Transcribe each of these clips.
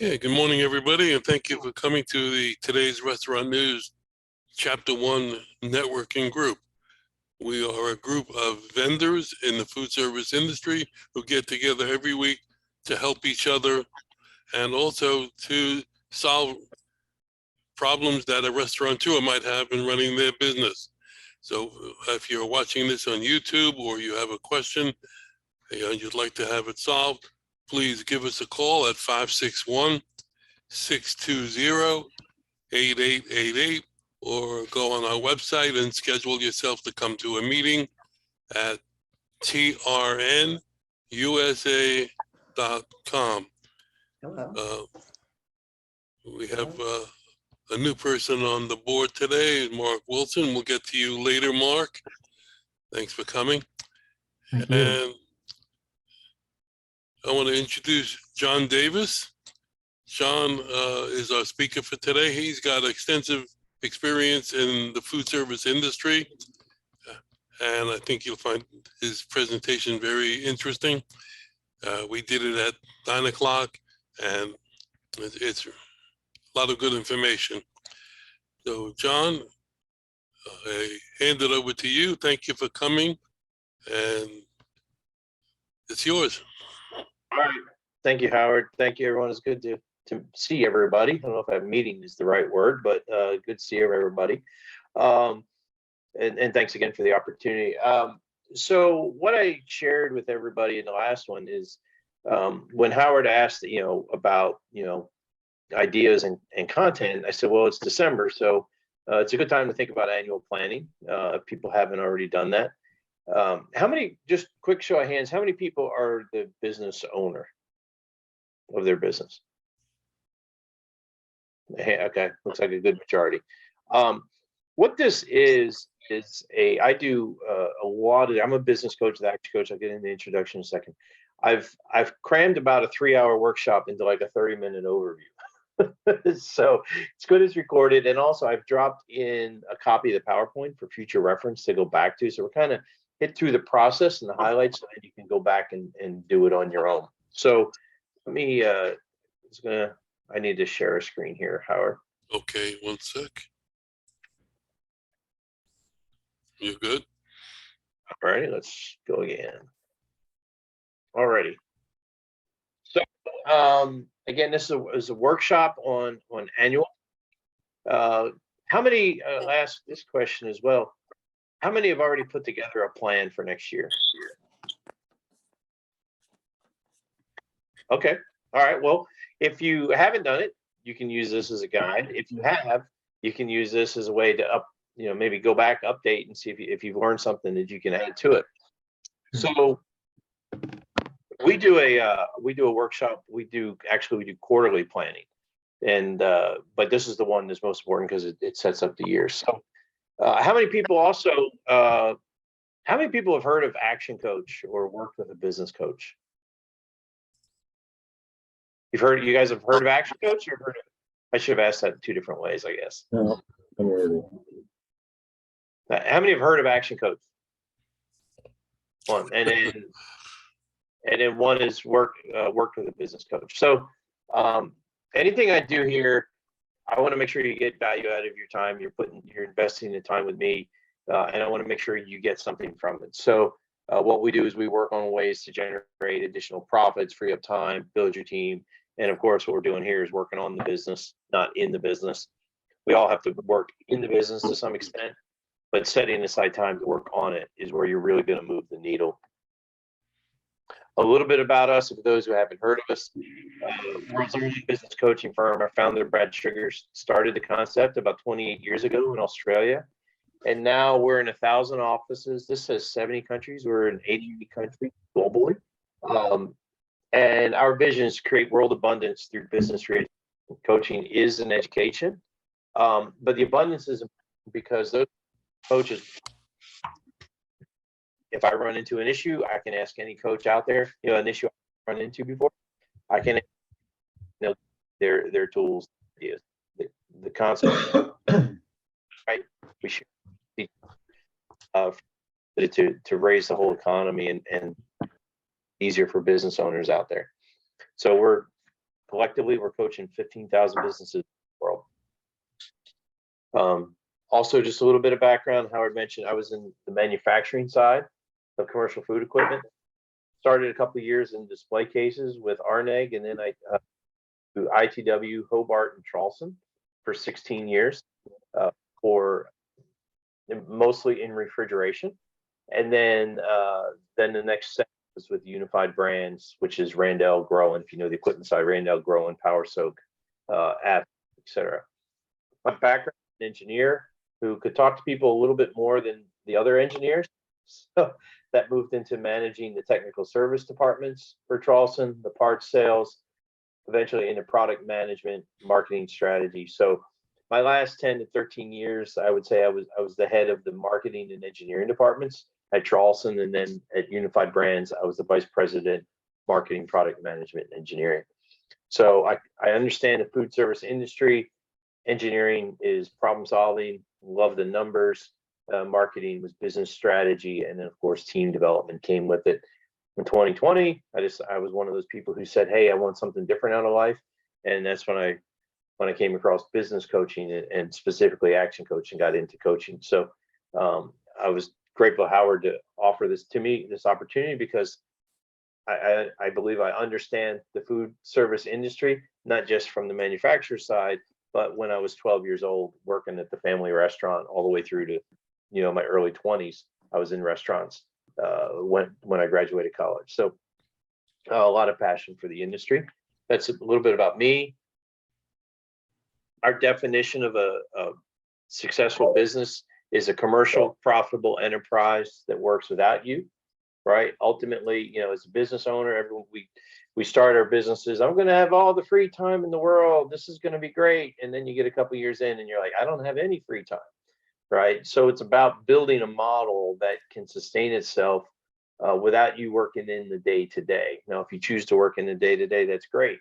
Okay, good morning, everybody, and thank you for coming to the today's Restaurant News Chapter 1 networking group. We are a group of vendors in the food service industry who get together every week to help each other and also to solve problems that a restaurateur might have in running their business. So if you're watching this on YouTube or you have a question and you'd like to have it solved, please give us a call at 561-620-8888 or go on our website and schedule yourself to come to a meeting at trnusa.com. We have a new person on the board today, Mark Wilson. We'll get to you later, Mark. Thanks for coming. Thank you. And I want to introduce John Davis. John is our speaker for today. He's got extensive experience in the food service industry, and I think you'll find his presentation very interesting. We did it at 9 o'clock, and it's a lot of good information. So, John, I hand it over to you. Thank you for coming, and it's yours. All right. Thank you, Howard. Thank you, everyone. It's good to see everybody. I don't know if meeting is the right word, but good to see everybody. And thanks again for the opportunity. So what I shared with everybody in the last one is when Howard asked, about, ideas and content, I said, well, it's December, so it's a good time to think about annual planning if people haven't already done that. How many, just quick show of hands, how many people are the business owner of their business? Okay, looks like a good majority. What this is I do a lot of, I'm a business coach, the action coach. I'll get into the introduction in a second. I've crammed about a 3-hour workshop into like a 30-minute overview. So it's good it's recorded, and also I've dropped in a copy of the PowerPoint for future reference to go back to. So we're kind of hit through the process and the highlights, and you can go back and do it on your own. So let me I need to share a screen here, Howard. Okay, one sec. You good? All righty, let's go again. All righty. So again, this is a workshop on annual. How many, I'll ask this question as well. How many have already put together a plan for next year? Okay. All right. Well, if you haven't done it, you can use this as a guide. If you have, you can use this as a way to maybe go back, update, and see if you've learned something that you can add to it. So we do a workshop. We do quarterly planning, and but this is the one that's most important because it sets up the year. So how many people have heard of Action Coach or worked with a business coach? You guys have heard of Action Coach, or heard of? I should have asked that in 2 different ways, I guess. No, I'm ready. How many have heard of Action Coach? One, and then one is worked with a business coach. So anything I do here, I want to make sure you get value out of your time. You're investing the time with me, and I want to make sure you get something from it. So what we do is we work on ways to generate additional profits, free up time, build your team. And of course, what we're doing here is working on the business, not in the business. We all have to work in the business to some extent, but setting aside time to work on it is where you're really going to move the needle. A little bit about us, for those who haven't heard of us. World's only business coaching firm. Our founder, Brad Sugars, started the concept about 28 years ago in Australia. And now we're in 1,000 offices. This says 70 countries. We're in 80 countries globally. And our vision is to create world abundance through business coaching is an education. But the abundance is because those coaches, if I run into an issue, I can ask any coach out there, an issue I've run into before, I can their tools, ideas, the concept, right? We should to raise the whole economy and easier for business owners out there. So collectively, we're coaching 15,000 businesses in the world. Also, just a little bit of background. Howard mentioned I was in the manufacturing side of commercial food equipment. Started a couple of years in display cases with Arneg, and then I do ITW, Hobart, and Charleston for 16 years, for mostly in refrigeration. And then the next step was with Unified Brands, which is Randell Groen. If you know the equipment side, Randell Groen, Power Soak, App, etc. My background, an engineer who could talk to people a little bit more than the other engineers. So that moved into managing the technical service departments for Charleston, the parts sales, eventually into product management, marketing strategy. So my last 10 to 13 years, I would say I was the head of the marketing and engineering departments at Charleston, and then at Unified Brands, I was the vice president, marketing, product management, and engineering. So I understand the food service industry. Engineering is problem solving, love the numbers. Marketing was business strategy, and then of course team development came with it. In 2020, I was one of those people who said, "Hey, I want something different out of life," and that's when I came across business coaching and specifically action coaching, got into coaching. So I was grateful Howard to offer this to me, this opportunity, because I believe I understand the food service industry, not just from the manufacturer side, but when I was 12 years old, working at the family restaurant all the way through to, my early 20s, I was in restaurants when I graduated college. So a lot of passion for the industry. That's a little bit about me. Our definition of a successful business is a commercial, profitable enterprise that works without you, right? Ultimately, as a business owner, everyone we start our businesses. I'm going to have all the free time in the world. This is going to be great. And then you get a couple of years in and you're like, I don't have any free time, right? So it's about building a model that can sustain itself without you working in the day to day. Now, if you choose to work in the day to day, that's great.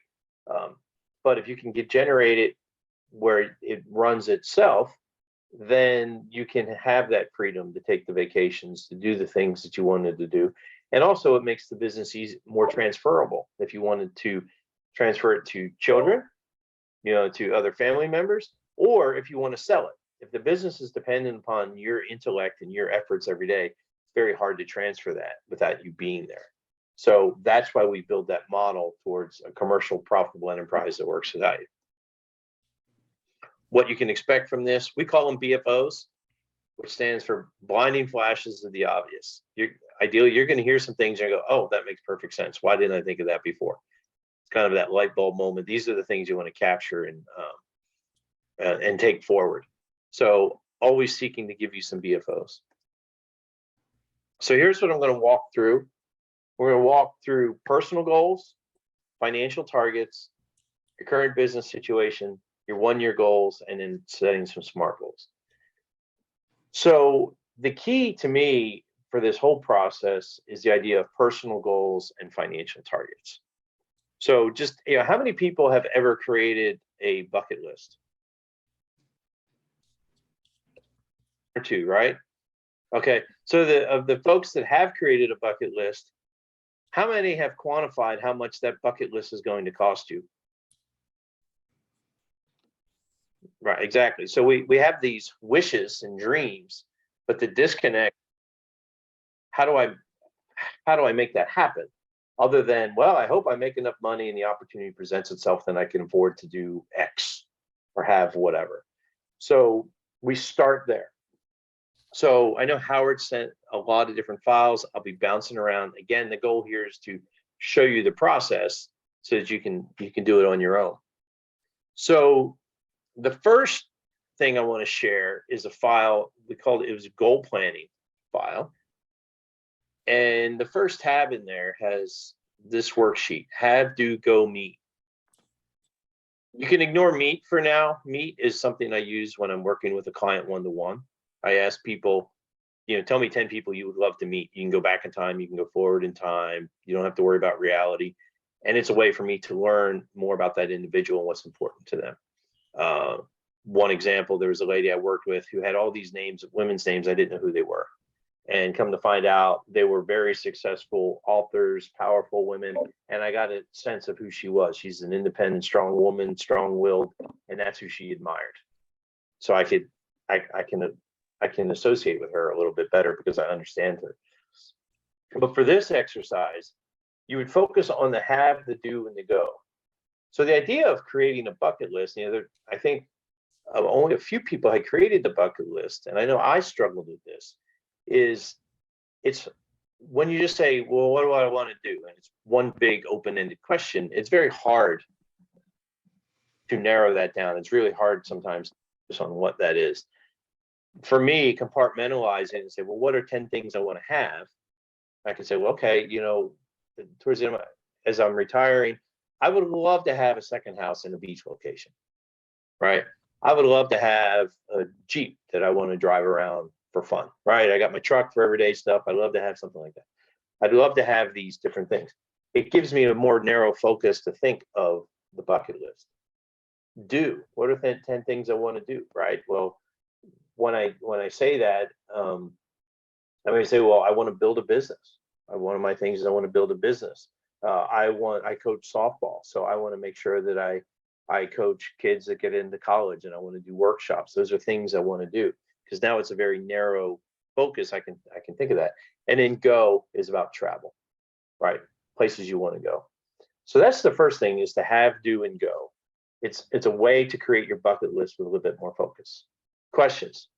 But if you can generate it where it runs itself, then you can have that freedom to take the vacations, to do the things that you wanted to do. And also it makes the business more transferable. If you wanted to transfer it to children, to other family members, or if you want to sell it. If the business is dependent upon your intellect and your efforts every day, it's very hard to transfer that without you being there. So that's why we build that model towards a commercial, profitable enterprise that works without you. What you can expect from this, we call them BFOs, which stands for blinding flashes of the obvious. Ideally, you're going to hear some things and go, oh, that makes perfect sense. Why didn't I think of that before? It's kind of that light bulb moment. These are the things you want to capture and take forward. So always seeking to give you some BFOs. So here's what I'm going to walk through. We're going to walk through personal goals, financial targets, your current business situation, your 1-year goals, and then setting some SMART goals. So the key to me for this whole process is the idea of personal goals and financial targets. So just, how many people have ever created a bucket list? Or two, right? Okay, so of the folks that have created a bucket list, how many have quantified how much that bucket list is going to cost you? Right, exactly. So we have these wishes and dreams, but the disconnect, how do I make that happen? Other than, well, I hope I make enough money and the opportunity presents itself, then I can afford to do X or have whatever. So we start there. So I know Howard sent a lot of different files. I'll be bouncing around. Again, the goal here is to show you the process so that you can do it on your own. So the first thing I want to share is a file it was a goal planning file. And the first tab in there has this worksheet, have, do, go, meet. You can ignore meet for now. Meet is something I use when I'm working with a client one-to-one. I ask people, tell me 10 people you would love to meet. You can go back in time, you can go forward in time. You don't have to worry about reality. And it's a way for me to learn more about that individual and what's important to them. One example, there was a lady I worked with who had all these names, women's names. I didn't know who they were. And come to find out, they were very successful authors, powerful women. And I got a sense of who she was. She's an independent, strong woman, strong-willed, and that's who she admired. So I can associate with her a little bit better because I understand her. But for this exercise, you would focus on the have, the do, and the go. So the idea of creating a bucket list, I think only a few people had created the bucket list, and I know I struggled with this, it's when you just say, well, what do I want to do? And it's one big open-ended question. It's very hard to narrow that down. It's really hard sometimes on what that is. For me, compartmentalize it and say, well, what are 10 things I want to have? I can say, well, okay, towards the end, as I'm retiring, I would love to have a second house in a beach location, right? I would love to have a Jeep that I want to drive around for fun, right? I got my truck for everyday stuff. I'd love to have something like that. I'd love to have these different things. It gives me a more narrow focus to think of the bucket list. Do, what are the 10 things I want to do, right? Well, when I say that, I'm going to say, well, I want to build a business. One of my things is I want to build a business. I coach softball, so I want to make sure that I coach kids that get into college, and I want to do workshops. Those are things I want to do because now it's a very narrow focus. I can think of that. And then go is about travel, right? Places you want to go. So that's the first thing, is to have, do, and go. It's a way to create your bucket list with a little bit more focus. Questions?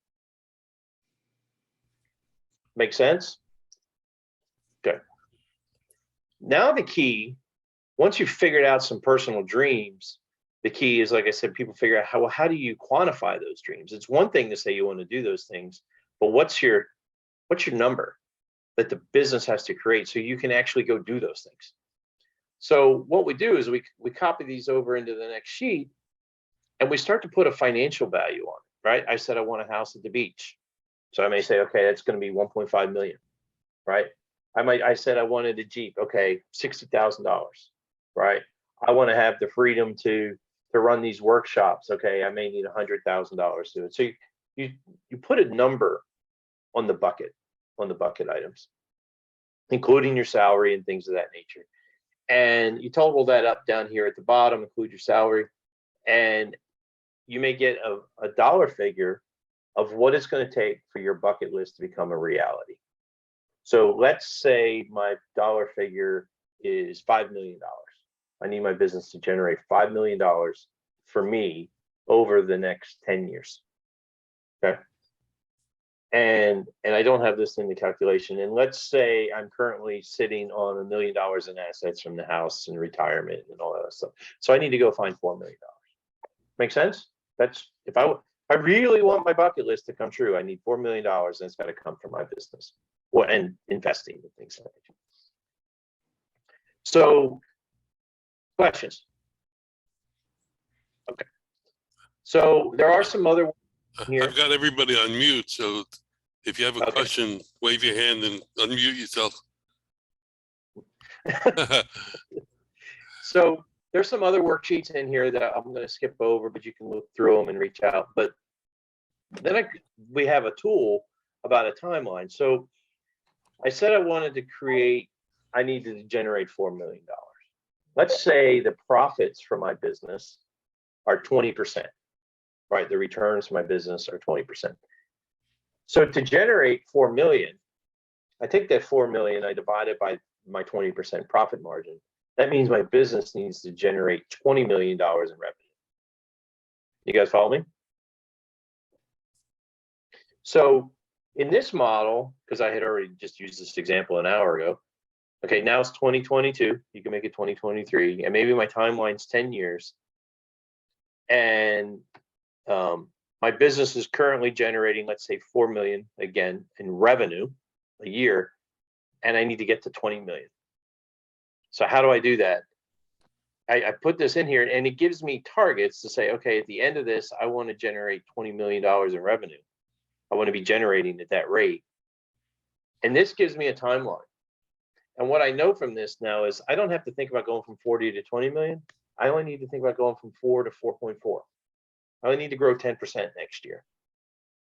Make sense? Okay. Now the key, once you've figured out some personal dreams, the key is, like I said, people figure out how do you quantify those dreams? It's one thing to say you want to do those things, but what's your number that the business has to create so you can actually go do those things? So what we do is we copy these over into the next sheet, and we start to put a financial value on it, right? I said I want a house at the beach. So I may say, okay, that's going to be 1.5 million, right? I said I wanted a Jeep. Okay, $60,000, right? I want to have the freedom to run these workshops. Okay, I may need $100,000 to it. So you put a number on the bucket items, including your salary and things of that nature. And you total that up down here at the bottom, include your salary, and you may get a dollar figure of what it's going to take for your bucket list to become a reality. So let's say my dollar figure is $5 million. I need my business to generate $5 million for me over the next 10 years. Okay. And I don't have this in the calculation. And let's say I'm currently sitting on $1 million in assets from the house and retirement and all that stuff. So I need to go find $4 million. Make sense? That's if I really want my bucket list to come true, I need $4 million, and it's got to come from my business. Well, and investing and things like that. So, questions? Okay. So there are some other here. I've got everybody on mute, so if you have a question, wave your hand and unmute yourself. So there's some other worksheets in here that I'm going to skip over, but you can look through them and reach out. But then we have a tool about a timeline. So I said I needed to generate $4 million. Let's say the profits for my business are 20%, right? The returns for my business are 20%. So to generate 4 million, I take that 4 million, I divide it by my 20% profit margin. That means my business needs to generate $20 million in revenue. You guys follow me? So in this model, because I had already just used this example an hour ago, okay, now it's 2022. You can make it 2023, and maybe my timeline's 10 years. And my business is currently generating, let's say, 4 million again in revenue a year, and I need to get to 20 million. So how do I do that? I put this in here, and it gives me targets to say, okay, at the end of this, I want to generate $20 million in revenue. I want to be generating at that rate. And this gives me a timeline. And what I know from this now is I don't have to think about going from 40 to 20 million. I only need to think about going from 4 to 4.4. I only need to grow 10% next year.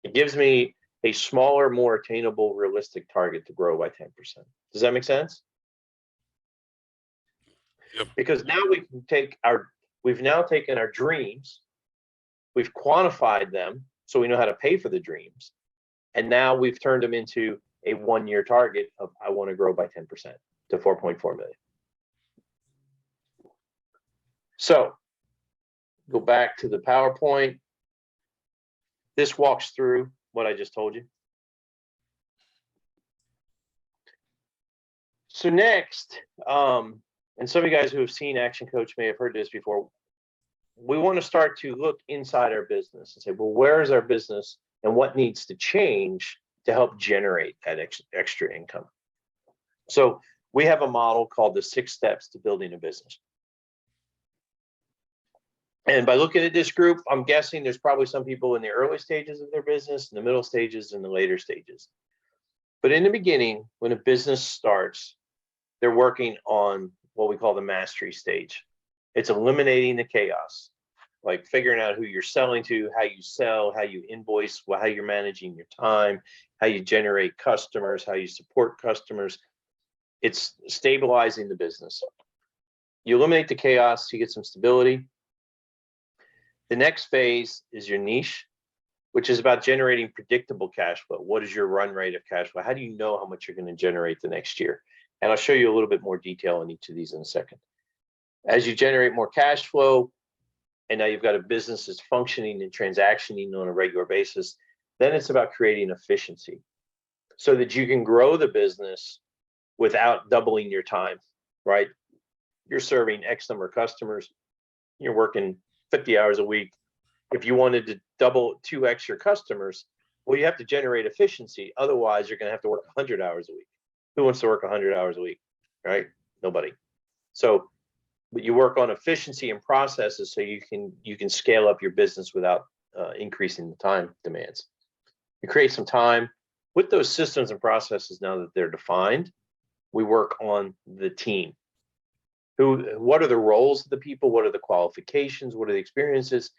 It gives me a smaller, more attainable, realistic target to grow by 10%. Does that make sense? Yep. Because now we've now taken our dreams, we've quantified them so we know how to pay for the dreams. And now we've turned them into a 1-year target of I want to grow by 10% to 4.4 million. So go back to the PowerPoint. This walks through what I just told you. So next, and some of you guys who have seen Action Coach may have heard this before, we want to start to look inside our business and say, well, where is our business and what needs to change to help generate that extra income? So we have a model called the 6 steps to building a business. And by looking at this group, I'm guessing there's probably some people in the early stages of their business, in the middle stages, and the later stages. But in the beginning, when a business starts, they're working on what we call the mastery stage. It's eliminating the chaos, like figuring out who you're selling to, how you sell, how you invoice, how you're managing your time, how you generate customers, how you support customers. It's stabilizing the business. You eliminate the chaos, you get some stability. The next phase is your niche, which is about generating predictable cash flow. What is your run rate of cash flow? How do you know how much you're going to generate the next year? And I'll show you a little bit more detail on each of these in a second. As you generate more cash flow, and now you've got a business that's functioning and transactioning on a regular basis, then it's about creating efficiency so that you can grow the business without doubling your time, right? You're serving X number of customers, you're working 50 hours a week. If you wanted to double 2x your customers, well, you have to generate efficiency. Otherwise, you're going to have to work 100 hours a week. Who wants to work 100 hours a week, right? Nobody. So, but you work on efficiency and processes so you can scale up your business without increasing the time demands. You create some time with those systems and processes. Now that they're defined, we work on the team. What are the roles of the people? What are the qualifications? What are the experiences?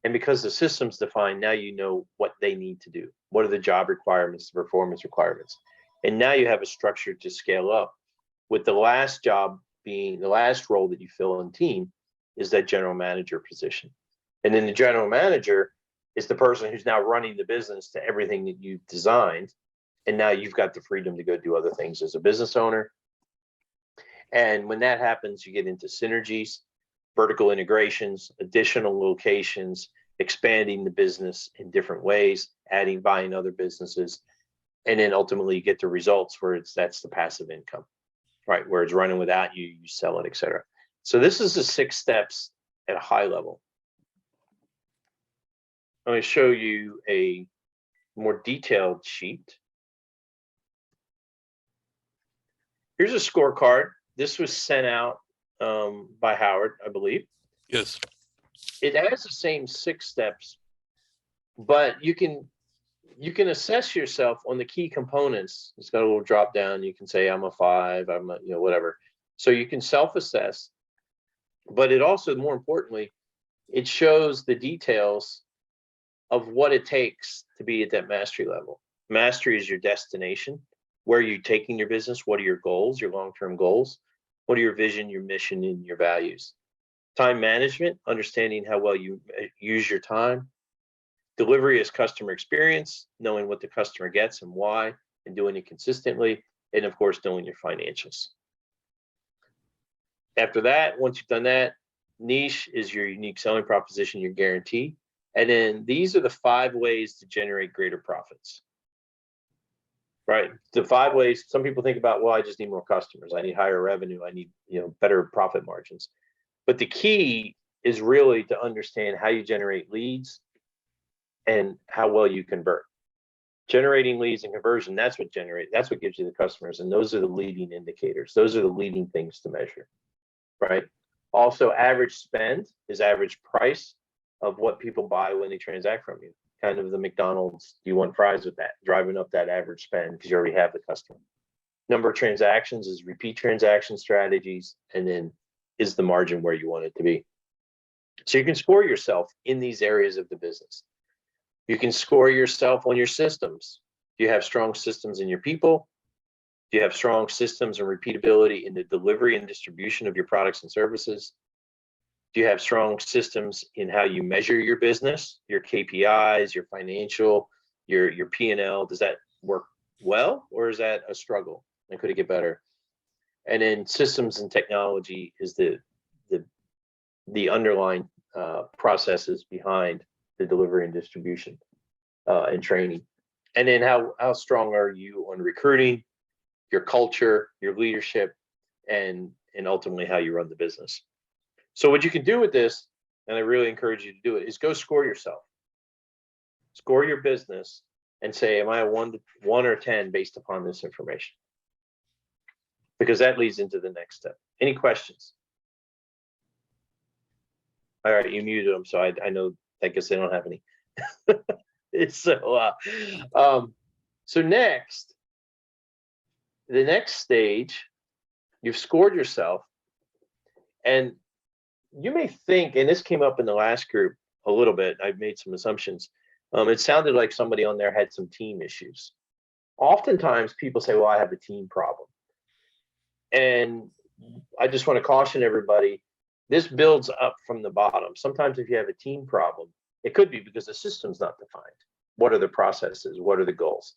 And because the system's defined, now you know what they need to do. What are the job requirements, the performance requirements? And now you have a structure to scale up, with the last job being the last role that you fill in team is that general manager position. And then the general manager is the person who's now running the business to everything that you've designed. And now you've got the freedom to go do other things as a business owner. And when that happens, you get into synergies, vertical integrations, additional locations, expanding the business in different ways, buying other businesses. And then ultimately you get the results where that's the passive income, right? Where it's running without you, you sell it, et cetera. So this is the 6 steps at a high level. I'm going to show you a more detailed sheet. Here's a scorecard. This was sent out by Howard, I believe. Yes. It has the same 6 steps, but you can assess yourself on the key components. It's got a little drop down. You can say I'm a 5, I'm a, whatever. So you can self-assess, but it also, more importantly, it shows the details of what it takes to be at that mastery level. Mastery is your destination. Where are you taking your business? What are your goals, your long-term goals? What are your vision, your mission, and your values? Time management, understanding how well you use your time. Delivery is customer experience, knowing what the customer gets and why, and doing it consistently. And of course, knowing your financials. After that, once you've done that, niche is your unique selling proposition, your guarantee. And then these are the 5 ways to generate greater profits. Right. The 5 ways. Some people think about, well, I just need more customers. I need higher revenue. I need, better profit margins. But the key is really to understand how you generate leads and how well you convert. Generating leads and conversion, that's what gives you the customers. And those are the leading indicators. Those are the leading things to measure. Right. Also, average spend is average price of what people buy when they transact from you. Kind of the McDonald's, do you want fries with that? Driving up that average spend because you already have the customer. Number of transactions is repeat transaction strategies, and then is the margin where you want it to be. So you can score yourself in these areas of the business. You can score yourself on your systems. Do you have strong systems in your people? Do you have strong systems and repeatability in the delivery and distribution of your products and services? Do you have strong systems in how you measure your business, your KPIs, your financial, your P&L? Does that work well, or is that a struggle? And could it get better? And then systems and technology is the underlying processes behind the delivery and distribution and training. And then how strong are you on recruiting, your culture, your leadership, and ultimately how you run the business. So what you can do with this, and I really encourage you to do it, is go score yourself. Score your business and say, am I a 1 or 10 based upon this information? Because that leads into the next step. Any questions? All right, you muted them, so I know, I guess they don't have any. So next, the next stage, you've scored yourself, and you may think, and this came up in the last group a little bit, I've made some assumptions. It sounded like somebody on there had some team issues. Oftentimes people say, well, I have a team problem. And I just want to caution everybody, this builds up from the bottom. Sometimes if you have a team problem, it could be because the system's not defined. What are the processes? What are the goals?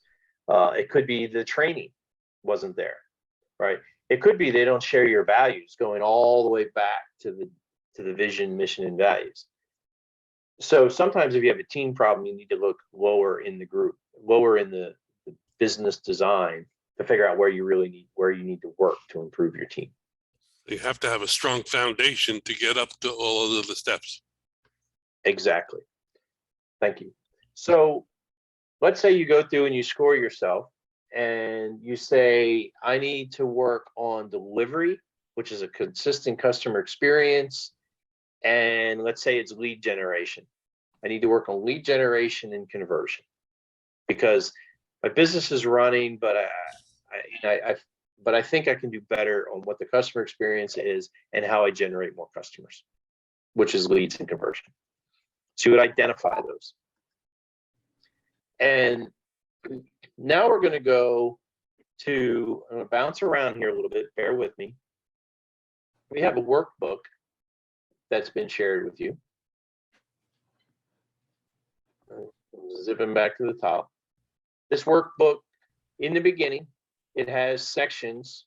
It could be the training wasn't there, right? It could be they don't share your values going all the way back to the vision, mission, and values. So sometimes if you have a team problem, you need to look lower in the group, lower in the business design to figure out where you need to work to improve your team. You have to have a strong foundation to get up to all of the steps. Exactly. Thank you. So let's say you go through and you score yourself and you say, I need to work on delivery, which is a consistent customer experience. And let's say it's lead generation. I need to work on lead generation and conversion because my business is running, but I think I can do better on what the customer experience is and how I generate more customers, which is leads and conversion. So you would identify those. And now we're going to go to, I'm going to bounce around here a little bit, bear with me. We have a workbook that's been shared with you. Zipping back to the top. This workbook, in the beginning, it has sections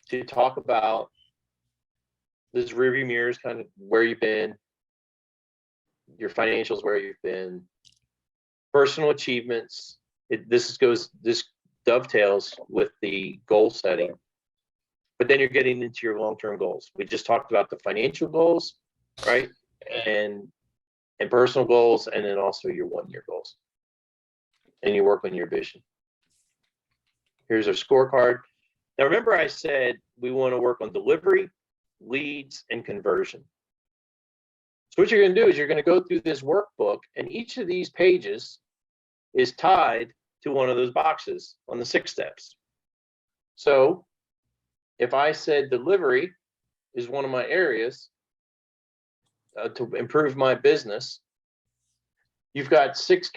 to talk about this rearview mirrors, kind of where you've been, your financials, where you've been, personal achievements. This dovetails with the goal setting, but then you're getting into your long-term goals. We just talked about the financial goals, right? And personal goals, and then also your 1-year goals. And you work on your vision. Here's our scorecard. Now, remember I said we want to work on delivery, leads, and conversion. So what you're going to do is you're going to go through this workbook, and each of these pages is tied to one of those boxes on the 6 steps. So if I said delivery is one of my areas to improve my business, you've got 6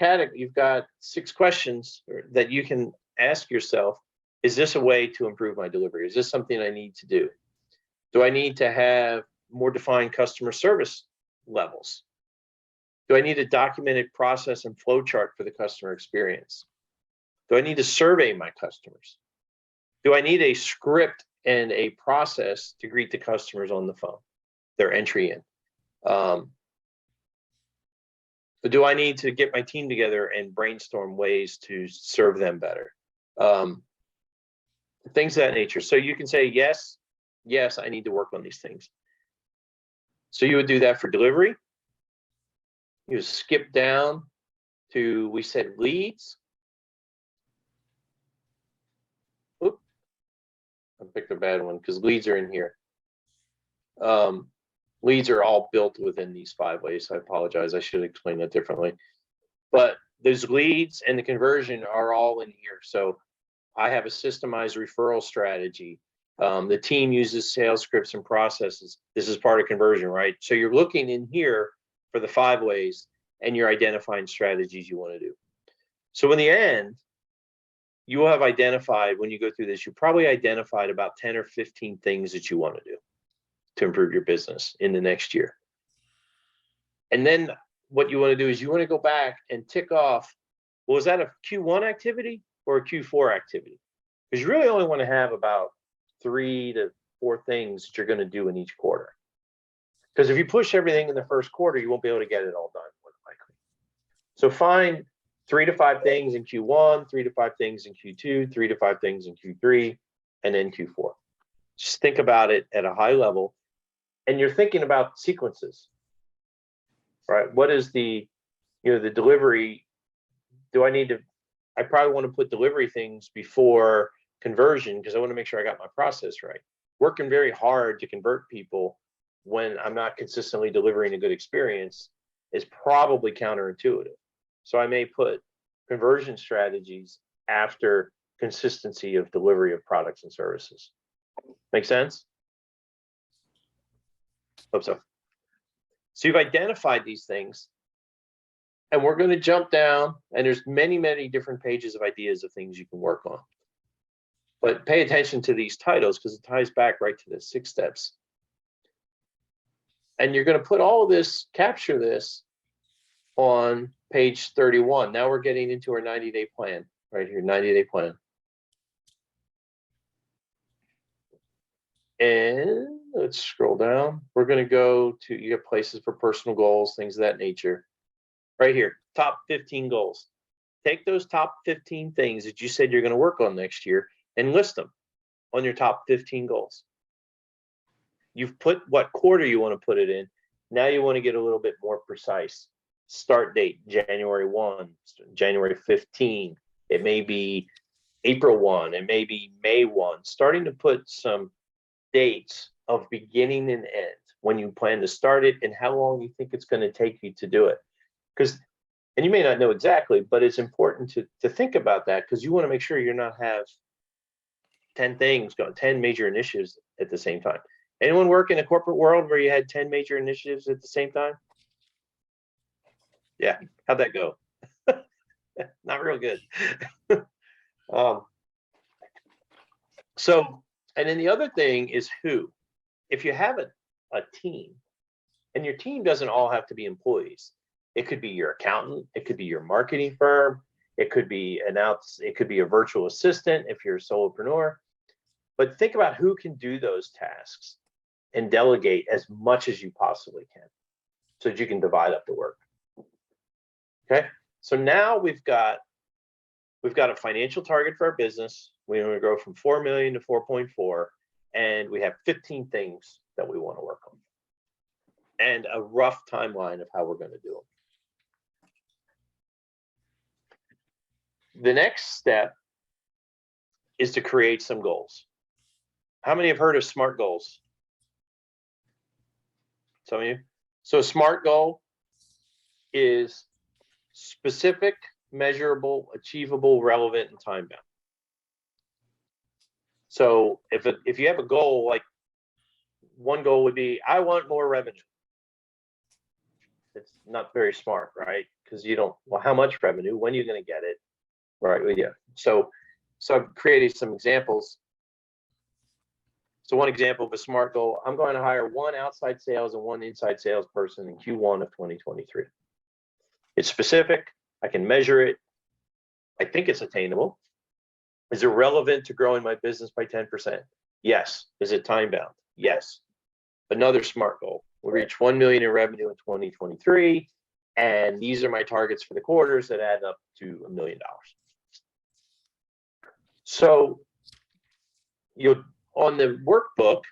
questions that you can ask yourself. Is this a way to improve my delivery? Is this something I need to do? Do I need to have more defined customer service levels? Do I need a documented process and flow chart for the customer experience? Do I need to survey my customers? Do I need a script and a process to greet the customers on the phone, their entry in? Do I need to get my team together and brainstorm ways to serve them better? Things of that nature. So you can say, yes, I need to work on these things. So you would do that for delivery. You skip down to, we said leads. Oop, I picked a bad one because leads are in here. Leads are all built within these 5 ways. So I apologize. I should explain that differently. But those leads and the conversion are all in here. So I have a systemized referral strategy. The team uses sales scripts and processes. This is part of conversion, right? So you're looking in here for the 5 ways and you're identifying strategies you want to do. So in the end, you will have identified, when you go through this, you probably identified about 10 or 15 things that you want to do to improve your business in the next year. And then what you want to do is you want to go back and tick off, well, is that a Q1 activity or a Q4 activity? Because you really only want to have about 3 to 4 things that you're going to do in each quarter. Because if you push everything in the first quarter, you won't be able to get it all done, more than likely. So find 3 to 5 things in Q1, 3 to 5 things in Q2, 3 to 5 things in Q3, and then Q4. Just think about it at a high level. And you're thinking about sequences, right? What is the delivery? I probably want to put delivery things before conversion because I want to make sure I got my process right. Working very hard to convert people when I'm not consistently delivering a good experience is probably counterintuitive. So I may put conversion strategies after consistency of delivery of products and services. Make sense? Hope so. So you've identified these things, and we're going to jump down, and there's many, many different pages of ideas of things you can work on. But pay attention to these titles because it ties back right to the 6 steps. And you're going to put all of this, capture this on page 31. Now we're getting into our 90-day plan right here, 90-day plan. And let's scroll down. We're going to go to, you have places for personal goals, things of that nature. Right here, top 15 goals. Take those top 15 things that you said you're going to work on next year and list them on your top 15 goals. You've put what quarter you want to put it in. Now you want to get a little bit more precise. Start date, January 1, January 15. It may be April 1. It may be May 1. Starting to put some dates of beginning and end, when you plan to start it and how long you think it's going to take you to do it. Because, and you may not know exactly, but it's important to think about that because you want to make sure you're not have 10 things going, 10 major initiatives at the same time. Anyone work in a corporate world where you had 10 major initiatives at the same time? Yeah, how'd that go? Not real good. And then the other thing is who. If you have a team, and your team doesn't all have to be employees. It could be your accountant, it could be your marketing firm, it could be a virtual assistant if you're a solopreneur. But think about who can do those tasks and delegate as much as you possibly can so that you can divide up the work. Okay, so now we've got a financial target for our business. We want to grow from 4 million to 4.4, and we have 15 things that we want to work on and a rough timeline of how we're going to do them. The next step is to create some goals. How many have heard of SMART goals? Some of you. So a SMART goal is specific, measurable, achievable, relevant, and time bound. So if you have a goal, like one goal would be, I want more revenue. It's not very smart, right? Because you don't, well, how much revenue? When are you going to get it? Right, well, yeah. So I've created some examples. So one example of a SMART goal, I'm going to hire 1 outside sales and 1 inside salesperson in Q1 of 2023. It's specific. I can measure it. I think it's attainable. Is it relevant to growing my business by 10%? Yes. Is it time bound? Yes. Another SMART goal. We'll reach 1 million in revenue in 2023. And these are my targets for the quarters that add up to $1 million. So on the workbook,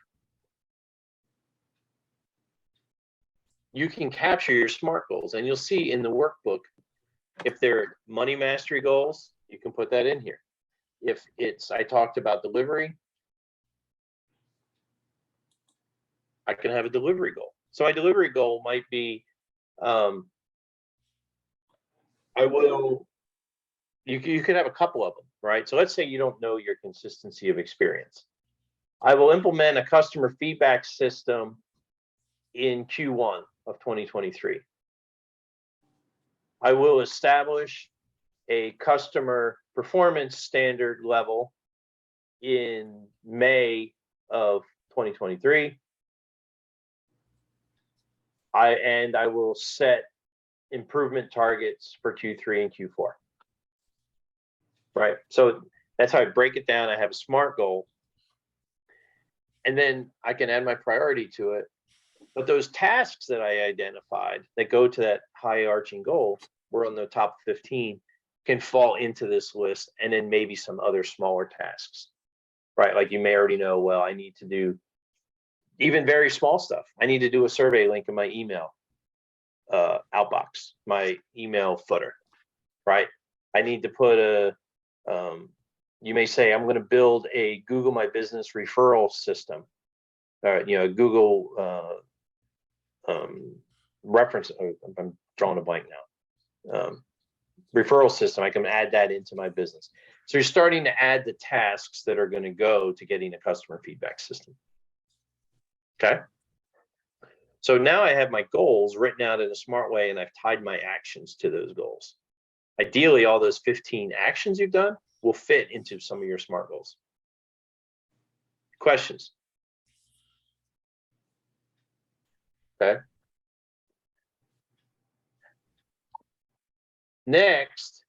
you can capture your SMART goals, and you'll see in the workbook, if they're money mastery goals, you can put that in here. If I talked about delivery, I can have a delivery goal. So my delivery goal might be, you could have a couple of them, right? So let's say you don't know your consistency of experience. I will implement a customer feedback system in Q1 of 2023. I will establish a customer performance standard level in May of 2023. I will set improvement targets for Q3 and Q4. Right. So that's how I break it down. I have a SMART goal. And then I can add my priority to it. But those tasks that I identified that go to that high arching goal, we're on the top 15, can fall into this list, and then maybe some other smaller tasks, right? Like you may already know, well, I need to do even very small stuff. I need to do a survey link in my email outbox, my email footer, right? I need to put you may say, I'm going to build a Google My Business referral system, or, Google reference. I'm drawing a blank now. Referral system. I can add that into my business. So you're starting to add the tasks that are going to go to getting a customer feedback system. Okay. So now I have my goals written out in a smart way, and I've tied my actions to those goals. Ideally, all those 15 actions you've done will fit into some of your SMART goals. Questions? Okay. Next,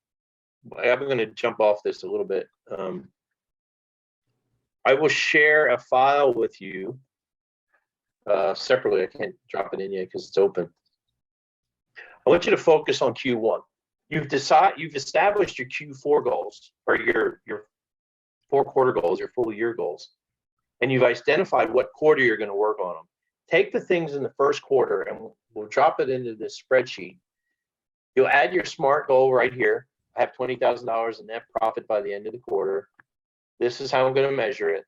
I'm going to jump off this a little bit. I will share a file with you separately. I can't drop it in yet because it's open. I want you to focus on Q1. You've established your Q4 goals, or your 4-quarter goals, your full year goals, and you've identified what quarter you're going to work on them. Take the things in the first quarter, and we'll drop it into this spreadsheet. You'll add your SMART goal right here. I have $20,000 in net profit by the end of the quarter. This is how I'm going to measure it.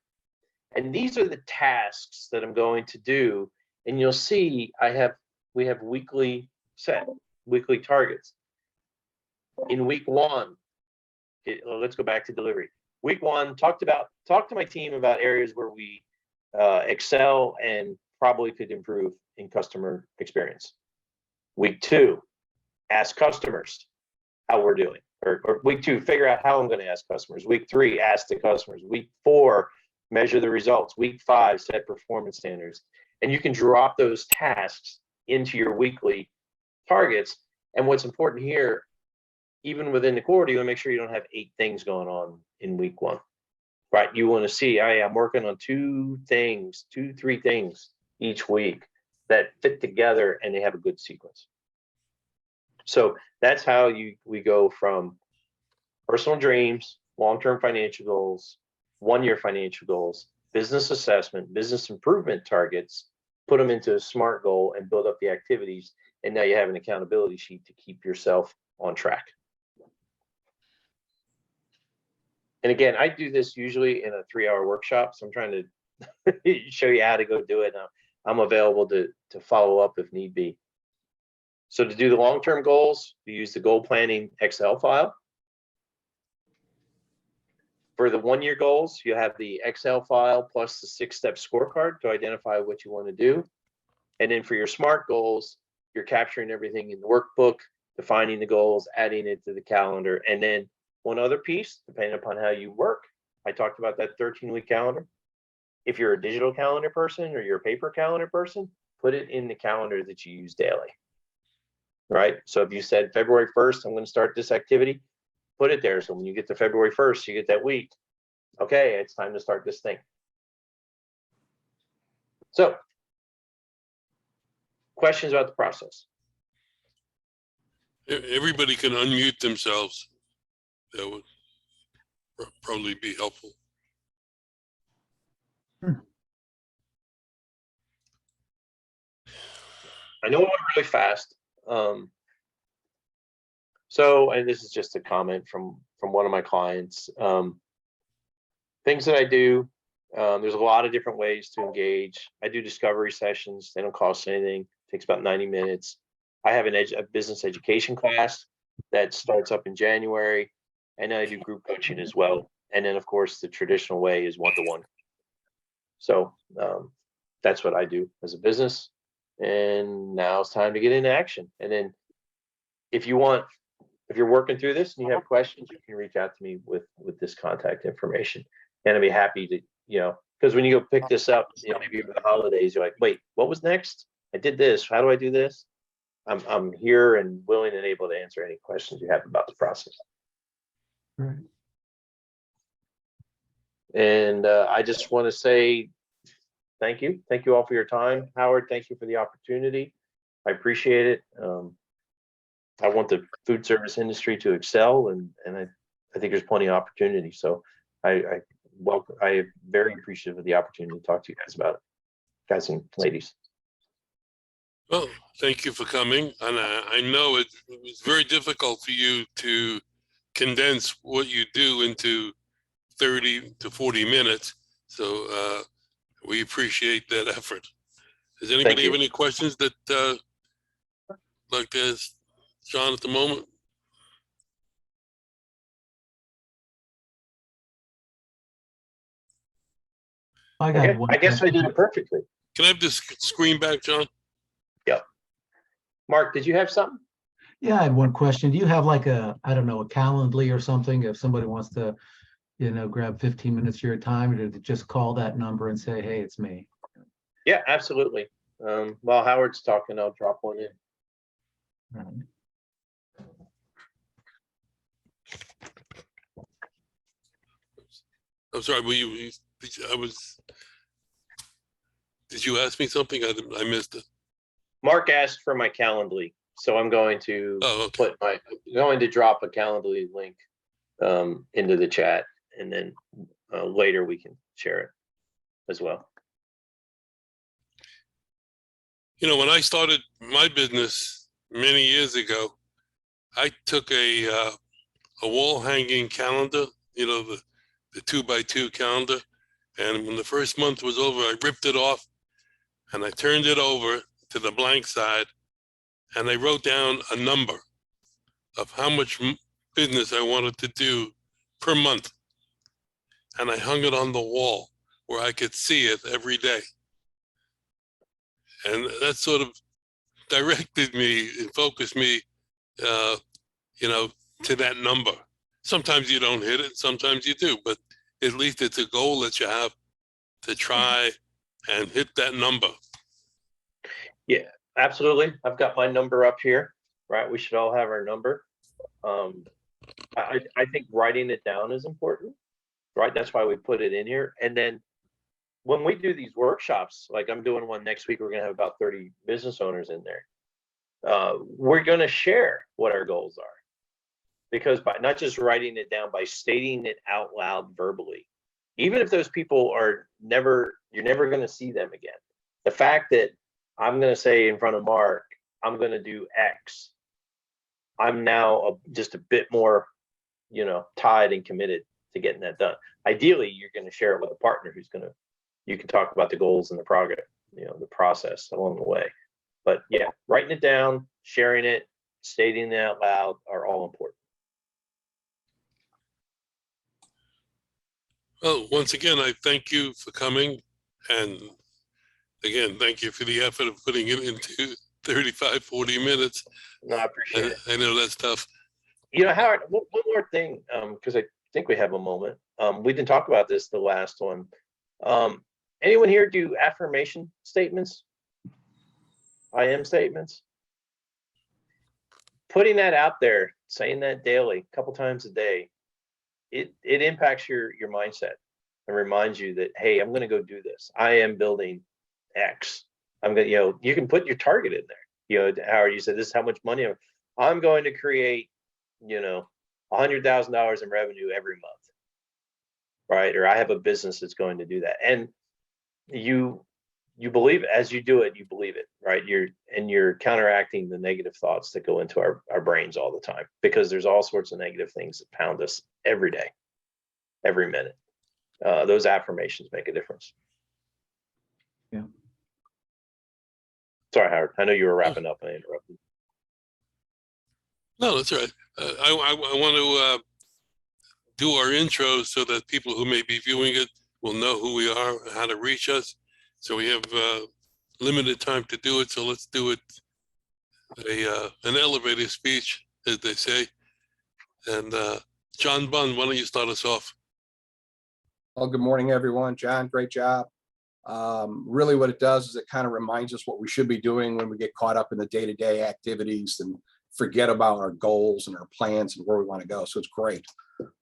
And these are the tasks that I'm going to do. And you'll see we have weekly targets. In week 1, let's go back to delivery. Week 1, talk to my team about areas where we excel and probably could improve in customer experience. Week 2, ask customers how we're doing. Or week 2, figure out how I'm going to ask customers. Week 3, ask the customers. Week 4, measure the results. Week 5, set performance standards. And you can drop those tasks into your weekly targets. And what's important here, even within the quarter, you want to make sure you don't have 8 things going on in week 1, right? You want to see, I'm working on 2, 3 things each week that fit together and they have a good sequence. So that's how we go from personal dreams, long-term financial goals, 1-year financial goals, business assessment, business improvement targets, put them into a SMART goal and build up the activities. And now you have an accountability sheet to keep yourself on track. And again, I do this usually in a 3-hour workshop. So I'm trying to show you how to go do it. Now, I'm available to follow up if need be. So to do the long-term goals, we use the goal planning Excel file. For the 1-year goals, you have the Excel file plus the 6-step scorecard to identify what you want to do. And then for your SMART goals, you're capturing everything in the workbook, defining the goals, adding it to the calendar. And then one other piece, depending upon how you work, I talked about that 13-week calendar. If you're a digital calendar person or you're a paper calendar person, put it in the calendar that you use daily. Right? So if you said February 1st, I'm going to start this activity, put it there. So when you get to February 1st, you get that week. Okay, it's time to start this thing. So, questions about the process? Everybody can unmute themselves. That would probably be helpful. I know it went really fast. So, and this is just a comment from one of my clients. Things that I do, there's a lot of different ways to engage. I do discovery sessions. They don't cost anything. It takes about 90 minutes. I have a business education class that starts up in January, and then I do group coaching as well. And then, of course, the traditional way is one-to-one. So that's what I do as a business. And now it's time to get into action. And then if you want if you're working through this and you have questions, you can reach out to me with this contact information, and I'd be happy to, because when you go pick this up, maybe over the holidays, you're like, wait, what was next? I did this. How do I do this? I'm here and willing and able to answer any questions you have about the process. Right. And I just want to say thank you. Thank you all for your time. Howard, thank you for the opportunity. I appreciate it. I want the food service industry to excel, and I think there's plenty of opportunity. So I am very appreciative of the opportunity to talk to you guys about it, guys and ladies. Well, thank you for coming. And I know it was very difficult for you to condense what you do into 30 to 40 minutes. So we appreciate that effort. Does anybody have any questions that like to ask John at the moment? I got Okay, one I guess I question. did it perfectly. Can I have this screen back, John? Mark, did you have something? Yeah, I had one question. Do you have like a, I don't know, a Calendly or something? If somebody wants to, grab 15 minutes of your time, or to just call that number and say, hey, it's me? Yeah, absolutely. While Howard's talking, I'll drop one in. Right. I'm sorry, did you ask me something? I missed it. Mark asked for my Calendly, so I'm going to drop a Calendly link into the chat, and then later we can share it as well. When I started my business many years ago, I took a wall hanging calendar, the 2x2 calendar. And when the first month was over, I ripped it off and I turned it over to the blank side, and I wrote down a number of how much business I wanted to do per month. And I hung it on the wall where I could see it every day. And that sort of directed me and focused me, to that number. Sometimes you don't hit it, sometimes you do, but at least it's a goal that you have to try and hit that number. Yeah, absolutely. I've got my number up here, right? We should all have our number. I think writing it down is important, right? That's why we put it in here. And then when we do these workshops, like I'm doing one next week, we're going to have about 30 business owners in there. We're going to share what our goals are, because by not just writing it down, by stating it out loud verbally, even if those people you're never going to see them again. The fact that I'm going to say in front of Mark, I'm going to do X, I'm now just a bit more, tied and committed to getting that done. Ideally, you're going to share it with a partner you can talk about the goals and the progress, the process along the way. But yeah, writing it down, sharing it, stating it out loud are all important. Well, once again, I thank you for coming. And again, thank you for the effort of putting it into 35, 40 minutes. No, I appreciate it. I know that's tough. Howard, one more thing, because I think we have a moment. We didn't talk about this the last one. Anyone here do affirmation statements? I am statements? Putting that out there, saying that daily, a couple times a day, it impacts your mindset and reminds you that, hey, I'm going to go do this. I am building X. I'm going to, you can put your target in there. Howard, you said this is how much money I'm going to create, $100,000 in revenue every month, right? Or I have a business that's going to do that. And you believe it. As you do it, you believe it, right? You're counteracting the negative thoughts that go into our brains all the time, because there's all sorts of negative things that pound us every day, every minute. Those affirmations make a difference. Yeah. Sorry, Howard. I know you were wrapping up and I interrupted. No, that's all right. I want to do our intro so that people who may be viewing it will know who we are, how to reach us. So we have limited time to do it. So let's do it an elevator speech, as they say. And John Bunn, why don't you start us off? Well, good morning, everyone. John, great job. Really what it does is it kind of reminds us what we should be doing when we get caught up in the day-to-day activities and forget about our goals and our plans and where we want to go. So it's great.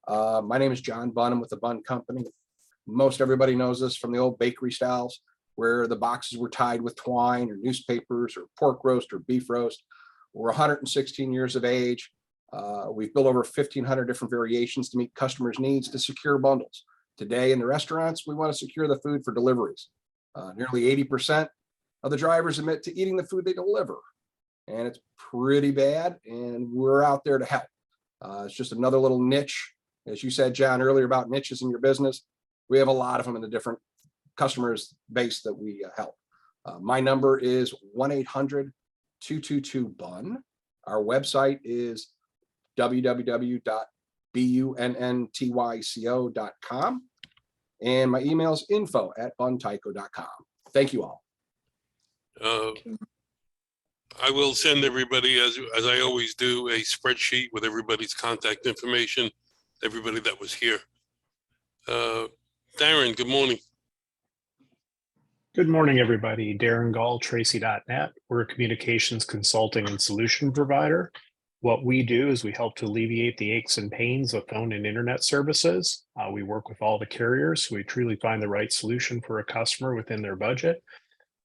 My name is John Bunn. I'm with the Bunn Company. Most everybody knows this from the old bakery styles where the boxes were tied with twine or newspapers or pork roast or beef roast. We're 116 years of age. We've built over 1,500 different variations to meet customers' needs to secure bundles. Today in the restaurants, we want to secure the food for deliveries. Nearly 80% of the drivers admit to eating the food they deliver. And it's pretty bad, and we're out there to help. It's just another little niche. As you said, John, earlier about niches in your business, we have a lot of them in the different customers base that we help. My number is 1-800-222-BUNN. Our website is www.bunntyco.com. And my email is info@bunntyco.com. Thank you all. I will send everybody, as I always do, a spreadsheet with everybody's contact information, everybody that was here. Darren, good morning. Good morning, everybody. Darren Gall, Tracy.net. We're a communications consulting and solution provider. What we do is we help to alleviate the aches and pains of phone and internet services. We work with all the carriers, so we truly find the right solution for a customer within their budget.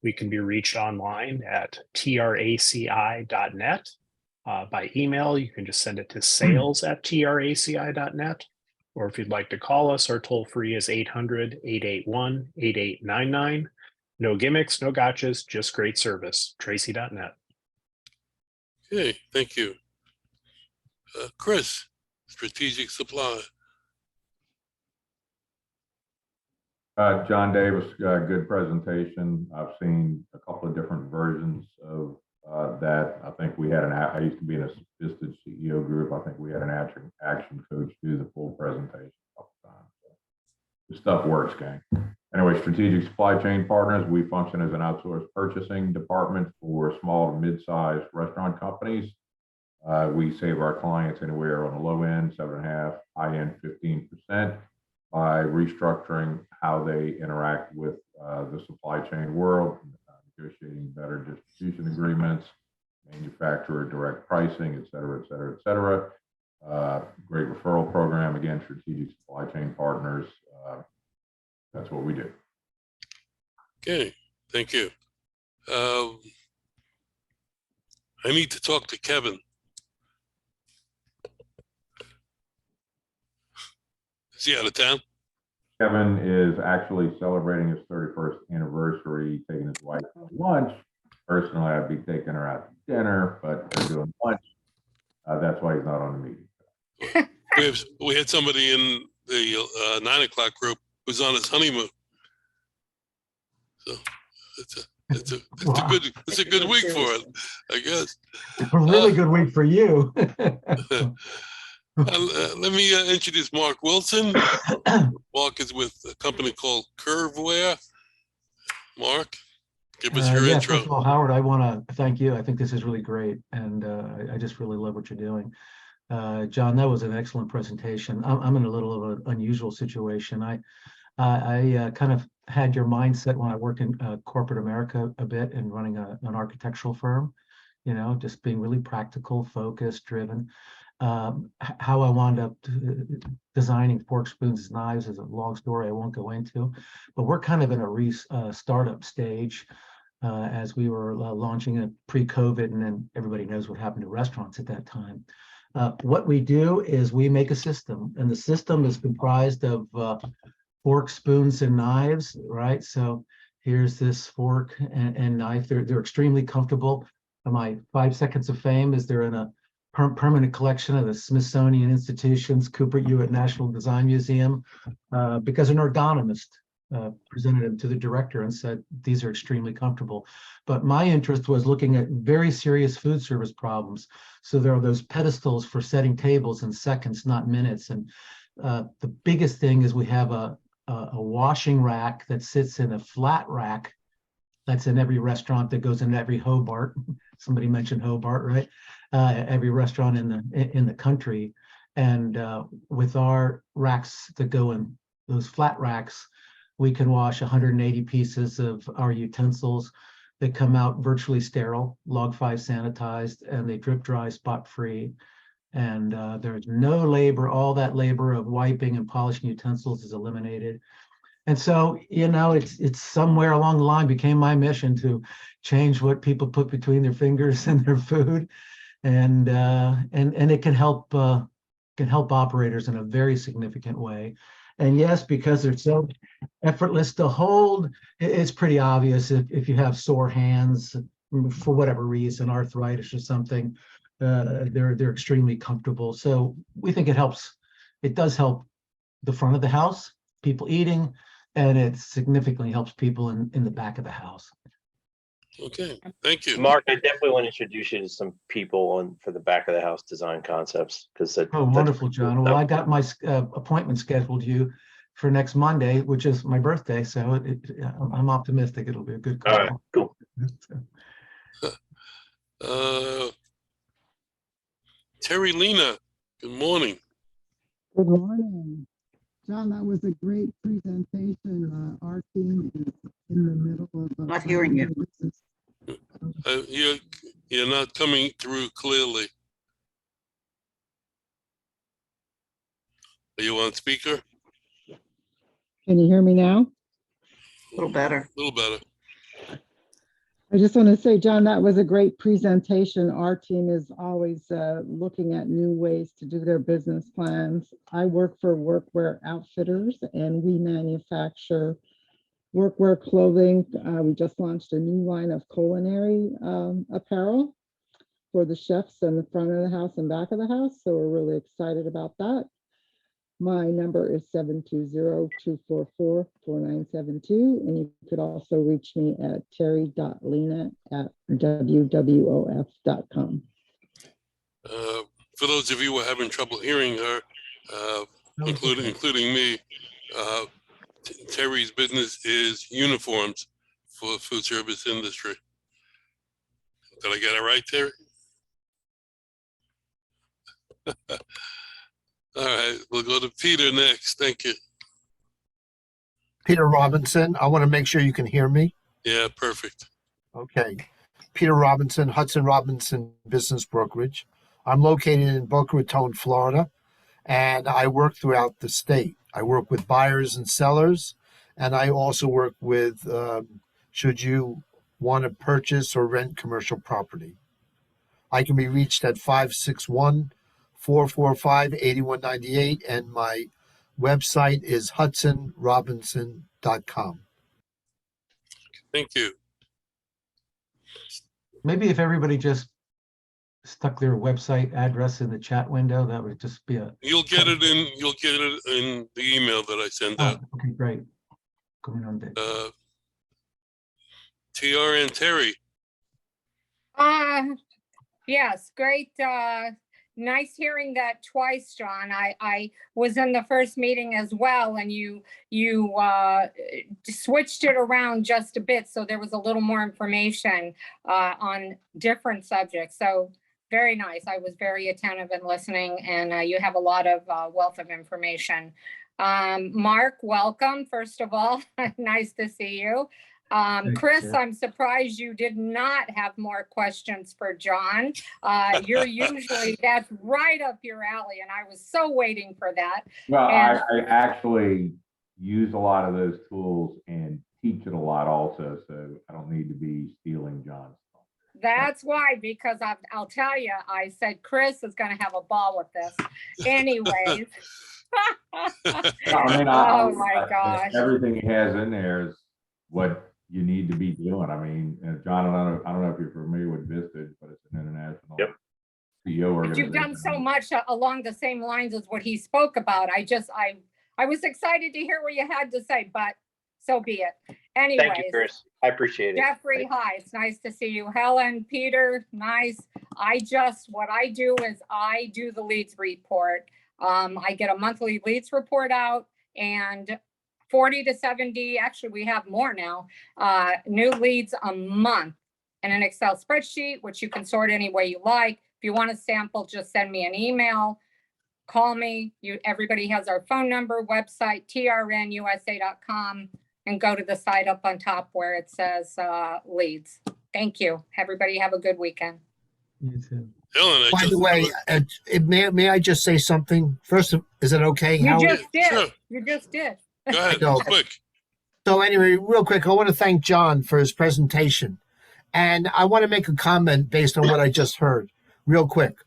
We can be reached online at traci.net. By email, you can just send it to sales@traci.net. Or if you'd like to call us, our toll free is 800-881-8899. No gimmicks, no gotchas, just great service. Tracy.net. Okay, thank you. Chris, Strategic Supply. John Davis, good presentation. I've seen a couple of different versions of that. I think we had I used to be in a assisted CEO group. I think we had an action coach do the full presentation a couple times. So this stuff works, gang. Anyway, Strategic Supply Chain Partners, we function as an outsourced purchasing department for small to mid-sized restaurant companies. We save our clients anywhere on the low end, 7.5%, high end, 15%. By restructuring how they interact with the supply chain world, negotiating better distribution agreements, manufacturer direct pricing, et cetera, et cetera, et cetera. Great referral program. Again, Strategic Supply Chain Partners. That's what we do. Okay, thank you. I need to talk to Kevin. Is he out of town? Kevin is actually celebrating his 31st anniversary, taking his wife to lunch. Personally, I'd be taking her out to dinner, but they're doing lunch. That's why he's not on the meeting. We had somebody in the 9 o'clock group who's on his honeymoon. So it's a Wow. good week for it, I guess. A really good week for you. Let me introduce Mark Wilson. Mark is with a company called Curveware. Mark, give us your intro. First of all, Howard, I want to thank you. I think this is really great, and I just really love what you're doing. John, that was an excellent presentation. I'm in a little of an unusual situation. I kind of had your mindset when I worked in corporate America a bit and running an architectural firm, just being really practical, focused, driven. How I wound up designing forks, spoons, knives is a long story I won't go into, but we're kind of in a startup stage as we were launching it pre-COVID, and then everybody knows what happened to restaurants at that time. What we do is we make a system, and the system is comprised of forks, spoons, and knives, right? So here's this fork and knife. They're extremely comfortable. My 5 seconds of fame is they're in a permanent collection of the Smithsonian Institution's Cooper Hewitt National Design Museum because an ergonomist presented them to the director and said, these are extremely comfortable. But my interest was looking at very serious food service problems. So there are those pedestals for setting tables in seconds, not minutes. And the biggest thing is we have a washing rack that sits in a flat rack that's in every restaurant, that goes in every Hobart. Somebody mentioned Hobart, right? Every restaurant in the country. And with our racks that go in those flat racks, we can wash 180 pieces of our utensils that come out virtually sterile, log 5 sanitized, and they drip dry, spot free. And there's no labor. All that labor of wiping and polishing utensils is eliminated. And so, it's somewhere along the line became my mission to change what people put between their fingers and their food, and it can help operators in a very significant way. And yes, because they're so effortless to hold, it's pretty obvious if you have sore hands for whatever reason, arthritis or something, they're extremely comfortable. So we think it does help the front of the house, people eating, and it significantly helps people in the back of the house. Okay, thank you. Mark, I definitely want to introduce you to some people for the back of the house design concepts, because Oh, wonderful, John. Well, I got my appointment scheduled for next Monday, which is my birthday. So I'm optimistic it'll be a good call. All right, cool. Terry Lena, good morning. Good morning. John, that was a great presentation. Our team is in the middle of. Not hearing you. You're not coming through clearly. Are you on speaker? Can you hear me now? A little better. A little better. I just want to say, John, that was a great presentation. Our team is always looking at new ways to do their business plans. I work for Workwear Outfitters, and we manufacture workwear clothing. We just launched a new line of culinary apparel for the chefs in the front of the house and back of the house. So we're really excited about that. My number is 720-244-4972. And you could also reach me at terry.lena@wwof.com. For those of you who are having trouble hearing her, including me, Terry's business is uniforms for the food service industry. Did I get it right, Terry? All right, we'll go to Peter next. Thank you. Peter Robinson. I want to make sure you can hear me. Yeah, perfect. Okay. Peter Robinson, Hudson Robinson Business Brokerage. I'm located in Boca Raton, Florida, and I work throughout the state. I work with buyers and sellers, and I also work with should you want to purchase or rent commercial property. I can be reached at 561-445-8198, and my website is hudsonrobinson.com. Thank you. Maybe if everybody just stuck their website address in the chat window, that would just be You'll get it in the email that I send out. Okay, great. Going on day. TR and Terry. Yes, great. Nice hearing that twice, John. I was in the first meeting as well, and you switched it around just a bit, so there was a little more information on different subjects. So very nice. I was very attentive and listening, and you have a lot of wealth of information. Mark, welcome. First of all, nice to see you. Chris, you. I'm surprised you did not have more questions for John. You're usually, that's right up your alley, and I was so waiting for that. Well, And- I actually use a lot of those tools and teach it a lot also, so I don't need to be stealing John's. That's why, because I'll tell you, I said Chris is going to have a ball with this. Anyways. Oh my gosh. Everything he has in there is what you need to be doing. I mean, John, I don't know if you're familiar with Vistage, but it's an international CEO organization. But you've done so much along the same lines as what he spoke about. I was excited to hear what you had to say, but so be it. Anyways. Thank you, Chris. I appreciate it. Jeffrey, hi, it's nice to see you. Helen, Peter, nice. What I do is I do the leads report. I get a monthly leads report out, and 40 to 70, actually we have more now, new leads a month in an Excel spreadsheet, which you can sort any way you like. If you want a sample, just send me an email. call me. Everybody has our phone number, website, trnusa.com, and go to the site up on top where it says leads. Thank you. Everybody have a good weekend. You too. Ellen, I By just. the way, may I just say something? First, is it okay? You Howard? just did. Sure. You just did. Go ahead, No. quick. So anyway, real quick, I want to thank John for his presentation. And I want to make a comment based on what I just heard, real quick.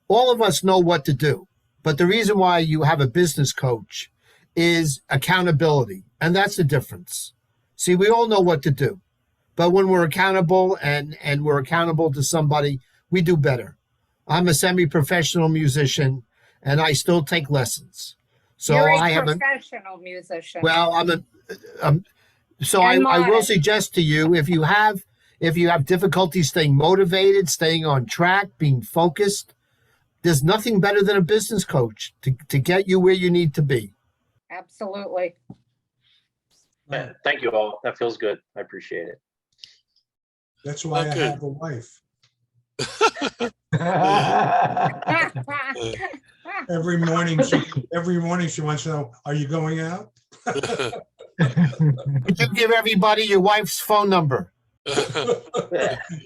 All of us know what to do, but the reason why you have a business coach is accountability, and that's the difference. See, we all know what to do, but when we're accountable and we're accountable to somebody, we do better. I'm a semi-professional musician, and I still take lessons. So You're I a haven't. professional musician. Well, so And I will modest. suggest to you, if you have difficulty staying motivated, staying on track, being focused, there's nothing better than a business coach to get you where you need to be. Absolutely. Yeah, thank you all. That feels good. I appreciate it. That's why Okay. I have a wife. Every morning she wants to know, are you going out? Would you give everybody your wife's phone number?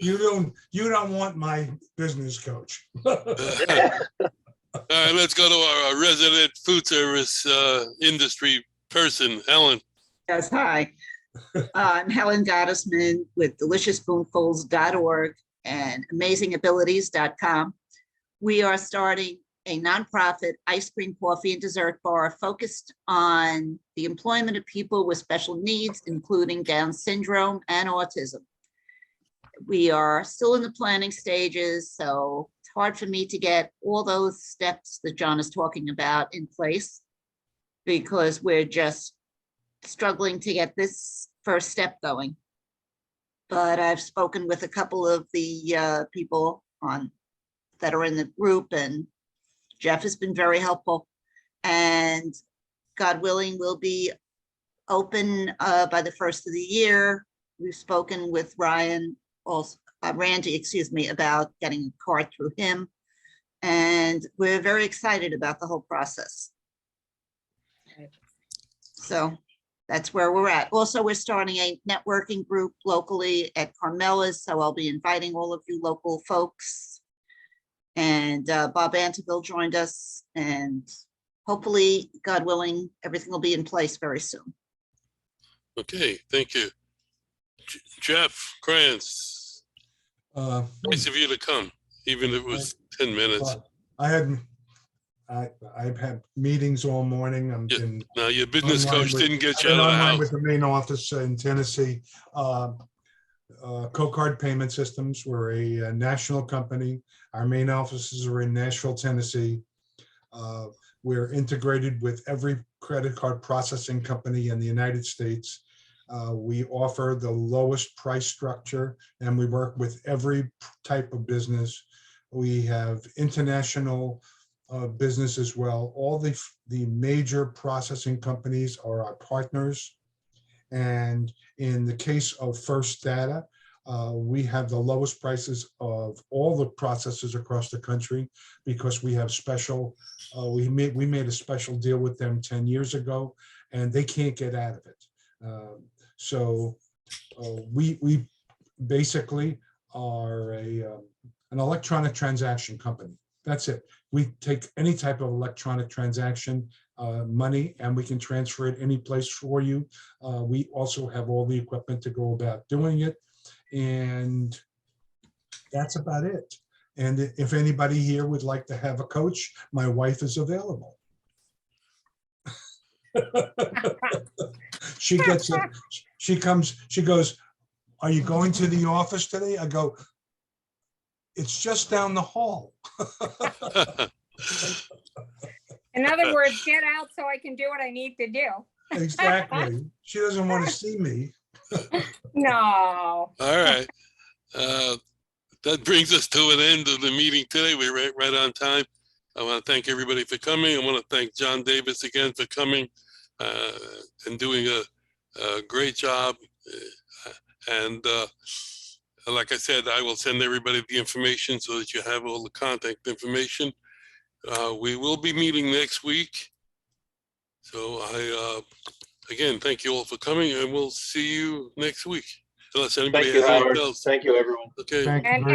You don't want my business coach. All right, let's go to our resident food service industry person, Helen. Yes, hi. I'm Helen Gottesman with deliciouspoonfuls.org and amazingabilities.com. We are starting a nonprofit ice cream, coffee, and dessert bar focused on the employment of people with special needs, including Down syndrome and autism. We are still in the planning stages, so it's hard for me to get all those steps that John is talking about in place because we're just struggling to get this first step going. But I've spoken with a couple of the people that are in the group, and Jeff has been very helpful. And God willing, we'll be open by the first of the year. We've spoken with Randy, about getting a card through him. And we're very excited about the whole process. So that's where we're at. Also, we're starting a networking group locally at Carmela's, so I'll be inviting all of you local folks. And Bob Anteville joined us, and hopefully, God willing, everything will be in place very soon. Okay, thank you. Jeff Krantz, nice of you to come, even if it was 10 minutes. I've had meetings all morning. Now, your business online coach with- didn't get I've you been out of the online house. with the main office in Tennessee. Co-Card Payment Systems, we're a national company. Our main offices are in Nashville, Tennessee. We're integrated with every credit card processing company in the United States. We offer the lowest price structure, and we work with every type of business. We have international business as well. All the major processing companies are our partners. And in the case of First Data, we have the lowest prices of all the processors across the country because we have special, we made a special deal with them 10 years ago, and they can't get out of it. So we basically are an electronic transaction company. That's it. We take any type of electronic transaction money, and we can transfer it any place for you. We also have all the equipment to go about doing it. And that's about it. And if anybody here would like to have a coach, my wife is available. She gets it. She comes, she goes, are you going to the office today? I go, it's just down the hall. In other words, get out so I can do what I need to do. Exactly. She doesn't want to see me. No. All right. That brings us to an end of the meeting today. We're right on time. I want to thank everybody for coming. I want to thank John Davis again for coming and doing a great job. And like I said, I will send everybody the information so that you have all the contact information. We will be meeting next week. So again, thank you all for coming, and we'll see you next week. Unless anybody Thank you, has anything Howard. else. Thank you, everyone. Okay. Thank you And- very